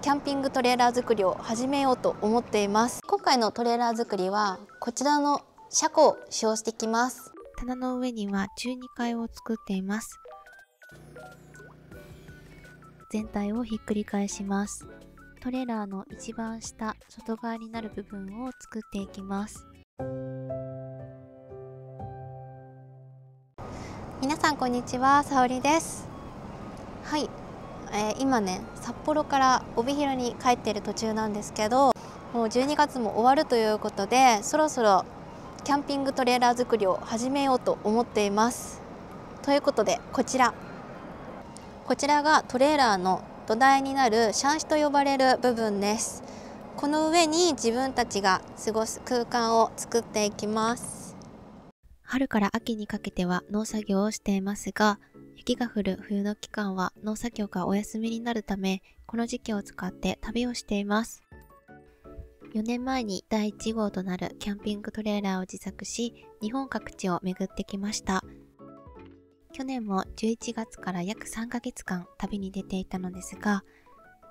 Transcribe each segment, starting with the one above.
キャンピングトレーラー作りを始めようと思っています。今回のトレーラー作りはこちらの車庫を使用していきます。棚の上には中2階を作っています。全体をひっくり返します。トレーラーの一番下、外側になる部分を作っていきます。皆さんこんにちは、さおりです。はい、今ね札幌から帯広に帰っている途中なんですけど、もう12月も終わるということで、そろそろキャンピングトレーラー作りを始めようと思っています。ということでこちらがトレーラーの土台になるシャンシと呼ばれる部分です。この上に自分たちが過ごす空間を作っていきます。春から秋にかけては農作業をしていますが、雪が降る冬の期間は農作業がお休みになるため、この時期を使って旅をしています。4年前に第1号となるキャンピングトレーラーを自作し、日本各地を巡ってきました。去年も11月から約3ヶ月間旅に出ていたのですが、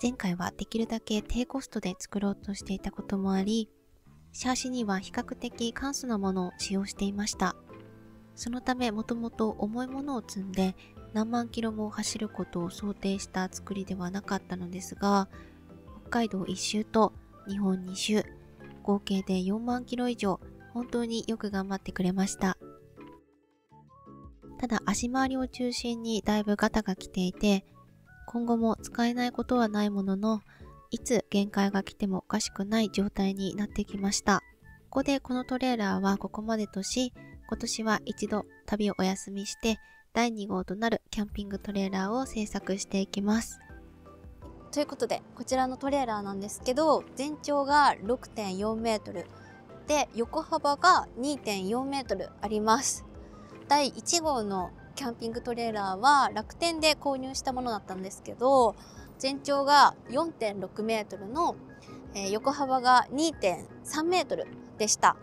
前回はできるだけ低コストで作ろうとしていたこともあり、シャーシには比較的簡素なものを使用していました。そのためもともと重いものを積んで何万キロも走ることを想定した作りではなかったのですが、北海道1周と日本2周、合計で4万キロ以上、本当によく頑張ってくれました。ただ足回りを中心にだいぶガタが来ていて、今後も使えないことはないものの、いつ限界が来てもおかしくない状態になってきました。ここでこのトレーラーはここまでとし、今年は一度旅をお休みして第2号となるキャンピングトレーラーを製作していきます。ということでこちらのトレーラーなんですけど、全長が 6.4 メートルで横幅が 2.4 メートルあります。第1号のキャンピングトレーラーは楽天で購入したものだったんですけど、全長が 4.6 メートルの、横幅が 2.3 メートルでした。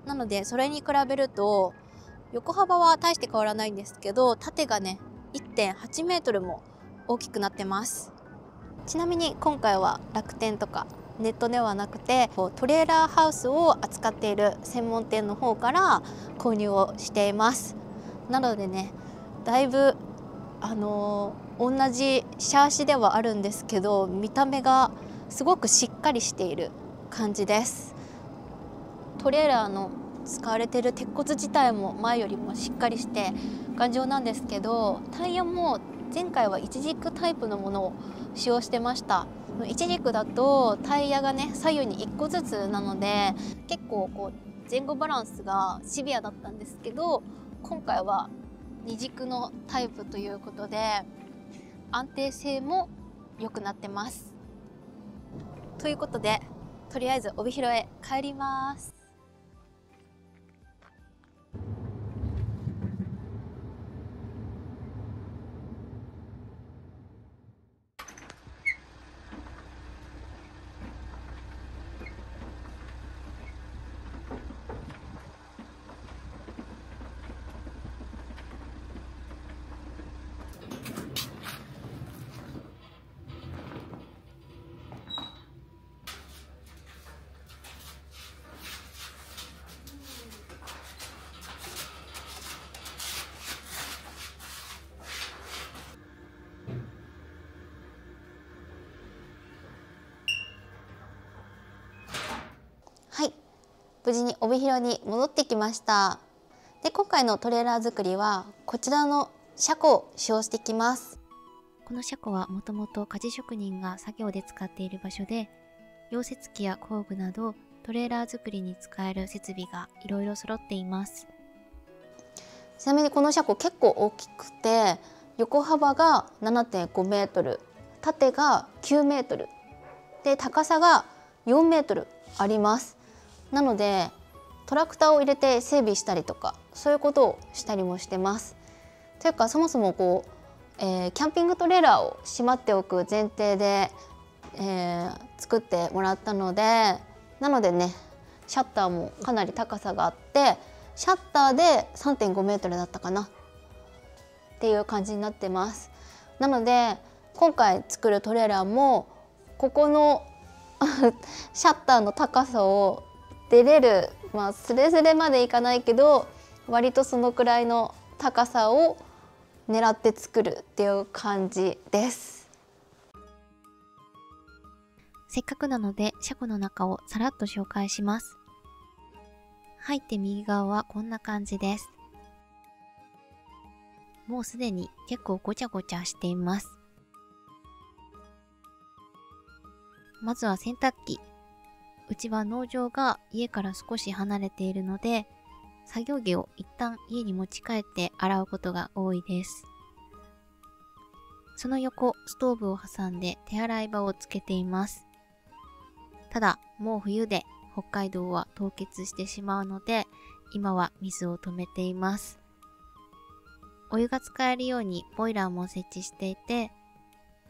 なのでそれに比べると横幅は大して変わらないんですけど、縦がね 1.8 メートルも大きくなってます。ちなみに今回は楽天とかネットではなくて、トレーラーハウスを扱っている専門店の方から購入をしています。なのでね、だいぶ同じシャーシではあるんですけど、見た目がすごくしっかりしている感じです。トレーラーの使われている鉄骨自体も前よりもしっかりして頑丈なんですけど、タイヤも前回は一軸タイプのものを使用してました。一軸だとタイヤがね左右に1個ずつなので、結構こう前後バランスがシビアだったんですけど、今回は二軸のタイプということで安定性も良くなってます。ということでとりあえず帯広へ帰ります。はい、無事に帯広に戻ってきました。で、今回のトレーラー作りはこちらの車庫を使用していきます。この車庫はもともと鍛冶職人が作業で使っている場所で、溶接機や工具などトレーラー作りに使える設備がいろいろ揃っています。ちなみにこの車庫結構大きくて、横幅が 7.5 メートル、縦が9メートルで高さが4メートルあります。なのでトラクターを入れて整備したりとか、そういうことをしたりもしてます。というかそもそもこう、キャンピングトレーラーをしまっておく前提で、作ってもらったので、なのでねシャッターもかなり高さがあって、シャッターで 3.5 メートルだったかなっていう感じになってます。なので今回作るトレーラーもここのシャッターの高さを出れる、スレスレまでいかないけど割とそのくらいの高さを狙って作るっていう感じです。せっかくなので車庫の中をさらっと紹介します。入って右側はこんな感じです。もうすでに結構ごちゃごちゃしています。まずは洗濯機。うちは農場が家から少し離れているので、作業着を一旦家に持ち帰って洗うことが多いです。その横、ストーブを挟んで手洗い場をつけています。ただ、もう冬で北海道は凍結してしまうので、今は水を止めています。お湯が使えるようにボイラーも設置していて、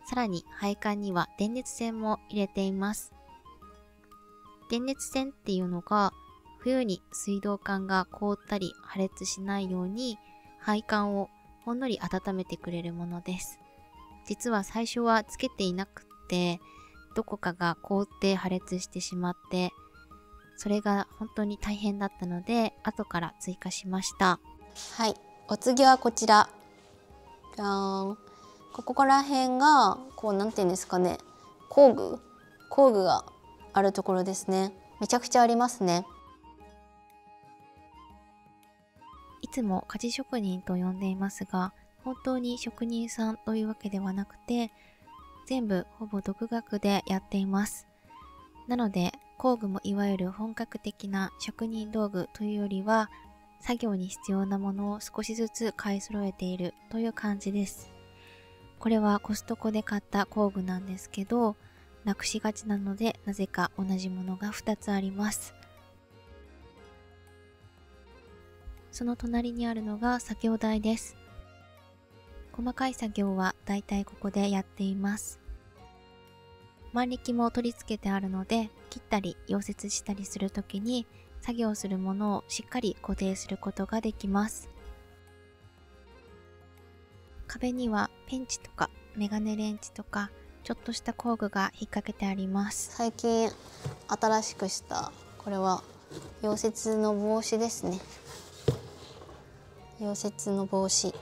さらに配管には電熱線も入れています。電熱線っていうのが冬に水道管が凍ったり破裂しないように配管をほんのり温めてくれるものです。実は最初はつけていなくってどこかが凍って破裂してしまってそれが本当に大変だったので後から追加しました。はい、お次はこちら。じゃーん。ここら辺がこうなんていうんですかね、工具があるところですね。めちゃくちゃありますね。いつも鍛冶職人と呼んでいますが、本当に職人さんというわけではなくて、全部ほぼ独学でやっています。なので工具もいわゆる本格的な職人道具というよりは、作業に必要なものを少しずつ買い揃えているという感じです。これはコストコで買った工具なんですけど、なくしがちなのでなぜか同じものが2つあります。その隣にあるのが作業台です。細かい作業はだいたいここでやっています。万力も取り付けてあるので、切ったり溶接したりするときに作業するものをしっかり固定することができます。壁にはペンチとかメガネレンチとかちょっとした工具が引っ掛けてあります。最近新しくしたこれは溶接の帽子ですね。溶接の帽子。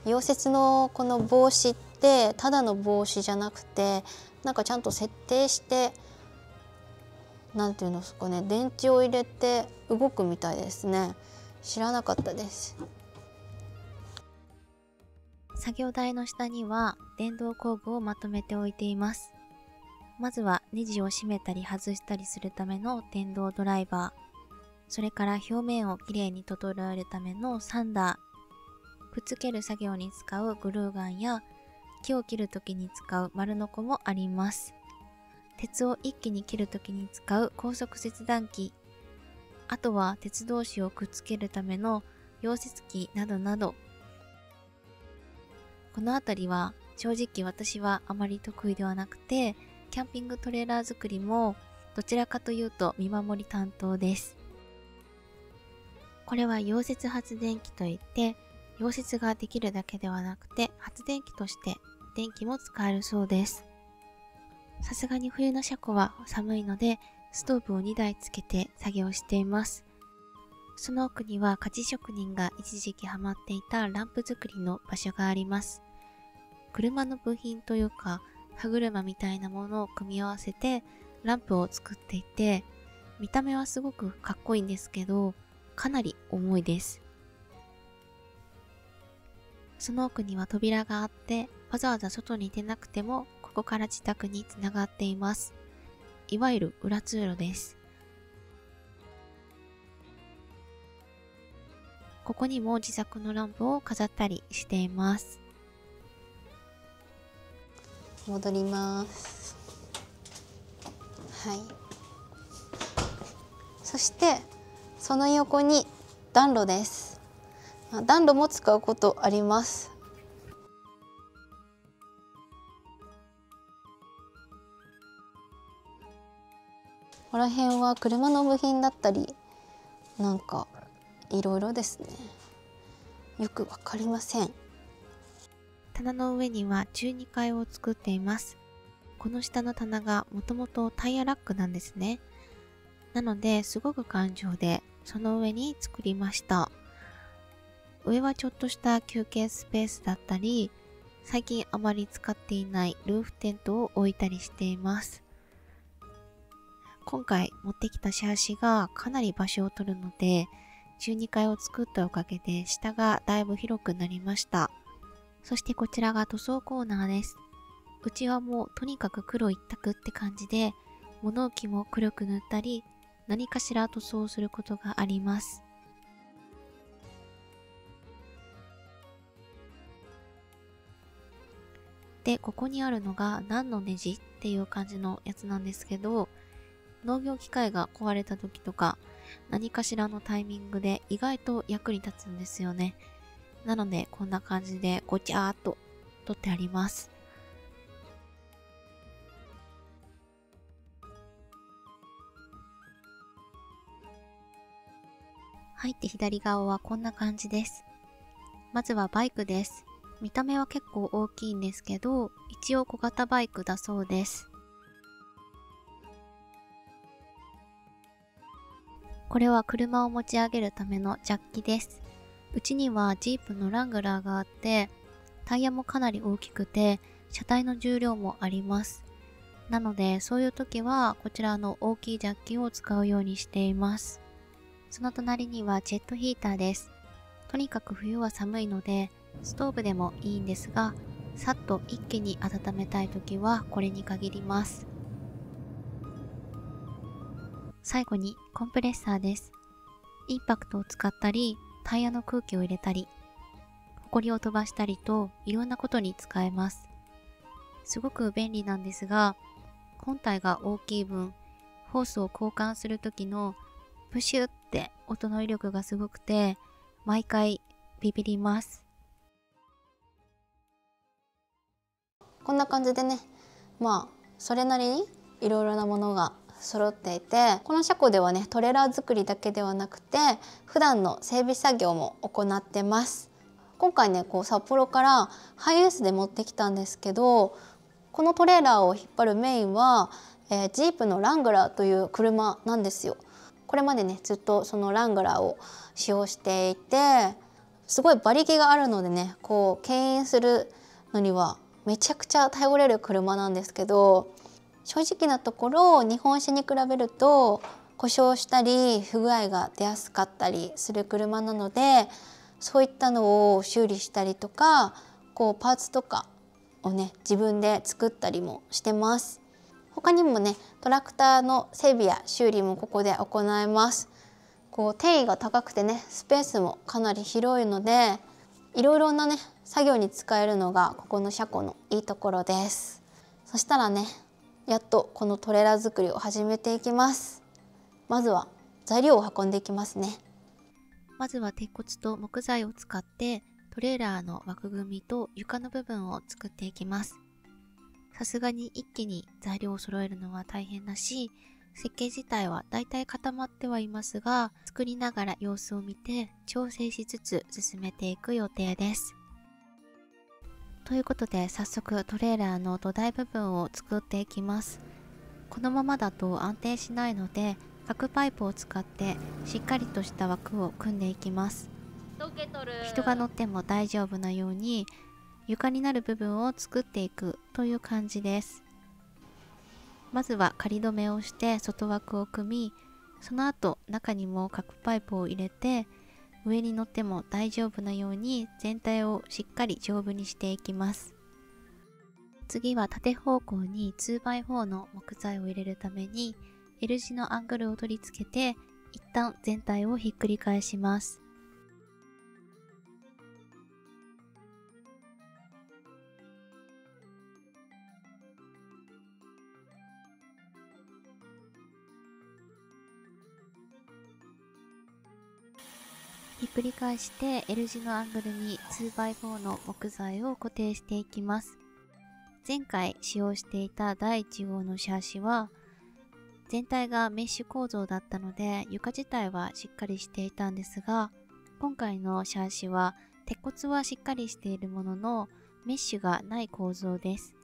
溶接のこの帽子ってただの帽子じゃなくて、なんかちゃんと設定してなんていうんですかね、電池を入れて動くみたいですね。知らなかったです。作業台の下には電動工具をまとめておいています。まずはネジを締めたり外したりするための電動ドライバー、それから表面をきれいに整えるためのサンダー、くっつける作業に使うグルーガンや木を切るときに使う丸ノコもあります。鉄を一気に切るときに使う高速切断機、あとは鉄同士をくっつけるための溶接機などなど、このあたりは正直私はあまり得意ではなくて、キャンピングトレーラー作りもどちらかというと見守り担当です。これは溶接発電機といって、溶接ができるだけではなくて発電機として電気も使えるそうです。さすがに冬の車庫は寒いのでストーブを2台つけて作業しています。その奥には鍛冶職人が一時期ハマっていたランプ作りの場所があります。車の部品というか歯車みたいなものを組み合わせてランプを作っていて、見た目はすごくかっこいいんですけどかなり重いです。その奥には扉があってわざわざ外に出なくてもここから自宅につながっています。いわゆる裏通路です。ここにも自作のランプを飾ったりしています。戻ります。はい。そしてその横に暖炉です。暖炉も使うことあります。ここら辺は車の部品だったりなんかいろいろですね。よくわかりません。棚の上には中2階を作っています。この下の棚がもともとタイヤラックなんですね。なのですごく頑丈で、その上に作りました。上はちょっとした休憩スペースだったり、最近あまり使っていないルーフテントを置いたりしています。今回持ってきたシャーシがかなり場所を取るので、12階を作ったおかげで下がだいぶ広くなりました。そしてこちらが塗装コーナーです。うちはもうとにかく黒一択って感じで、物置も黒く塗ったり、何かしら塗装することがあります。で、ここにあるのが何のネジっていう感じのやつなんですけど、農業機械が壊れた時とか、何かしらのタイミングで意外と役に立つんですよね。なので、こんな感じでごちゃーっと取ってあります。入って左側はこんな感じです。まずはバイクです。見た目は結構大きいんですけど、一応小型バイクだそうです。これは車を持ち上げるためのジャッキです。うちにはジープのラングラーがあって、タイヤもかなり大きくて、車体の重量もあります。なので、そういう時はこちらの大きいジャッキを使うようにしています。その隣にはジェットヒーターです。とにかく冬は寒いので、ストーブでもいいんですが、さっと一気に温めたい時はこれに限ります。最後にコンプレッサーです。インパクトを使ったり、タイヤの空気を入れたり、ホコリを飛ばしたりといろんなことに使えます。すごく便利なんですが、本体が大きい分、ホースを交換する時のプシュって音の威力がすごくて、毎回ビビります。こんな感じでね、それなりにいろいろなものが揃っていて、この車庫ではねトレーラー作りだけではなくて普段の整備作業も行ってます。今回ね札幌からハイエースで持ってきたんですけど、このトレーラーを引っ張るメインは、ジープのラングラーという車なんですよ。これまでねずっとそのラングラーを使用していて、すごい馬力があるのでね牽引するのにはめちゃくちゃ頼れる車なんですけど、正直なところ日本車に比べると故障したり不具合が出やすかったりする車なので、そういったのを修理したりとかパーツとかをね自分で作ったりもしてます。他にもねトラクターの整備や修理もここで行います。定位が高くてねスペースもかなり広いので、いろいろなね作業に使えるのがここの車庫のいいところです。そしたらねやっとこのトレーラー作りを始めていきます。まずは材料を運んでいきますね。まずは鉄骨と木材を使ってトレーラーの枠組みと床の部分を作っていきます。さすがに一気に材料を揃えるのは大変だし、設計自体はだいたい固まってはいますが、作りながら様子を見て調整しつつ進めていく予定です。ということで早速トレーラーの土台部分を作っていきます。このままだと安定しないので、角パイプを使ってしっかりとした枠を組んでいきます。人が乗っても大丈夫なように床になる部分を作っていくという感じです。まずは仮止めをして外枠を組み、その後中にも角パイプを入れて、上に乗っても大丈夫なように全体をしっかり丈夫にしていきます。次は縦方向に 2x4 の木材を入れるために L 字のアングルを取り付けて、一旦全体をひっくり返します。ひっくり返して L 字のアングルに 2x4 の木材を固定していきます。前回使用していた第1号のシャーシは全体がメッシュ構造だったので床自体はしっかりしていたんですが、今回のシャーシは鉄骨はしっかりしているもののメッシュがない構造です。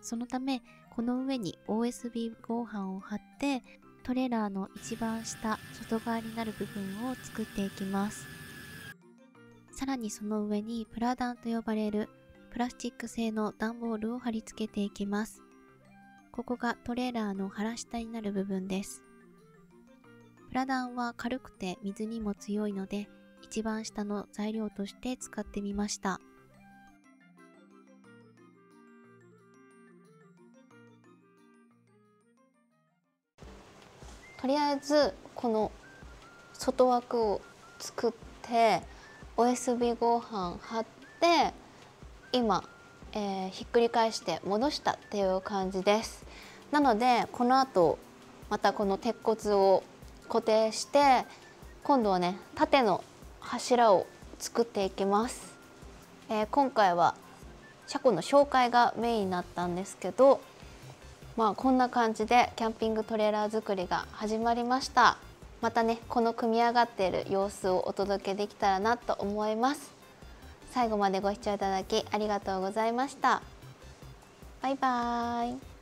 そのためこの上に OSB 合板を貼ってトレーラーの一番下外側になる部分を作っていきます。さらにその上にプラダンと呼ばれるプラスチック製の段ボールを貼り付けていきます。ここがトレーラーの腹下になる部分です。プラダンは軽くて水にも強いので一番下の材料として使ってみました。とりあえずこの外枠を作って OSB 合板貼って今、ひっくり返して戻したっていう感じです。なのでこの後またこの鉄骨を固定して今度はね縦の柱を作っていきます。今回は車庫の紹介がメインになったんですけど、こんな感じでキャンピングトレーラー作りが始まりました。またねこの組み上がっている様子をお届けできたらなと思います。最後までご視聴いただきありがとうございました。バイバーイ。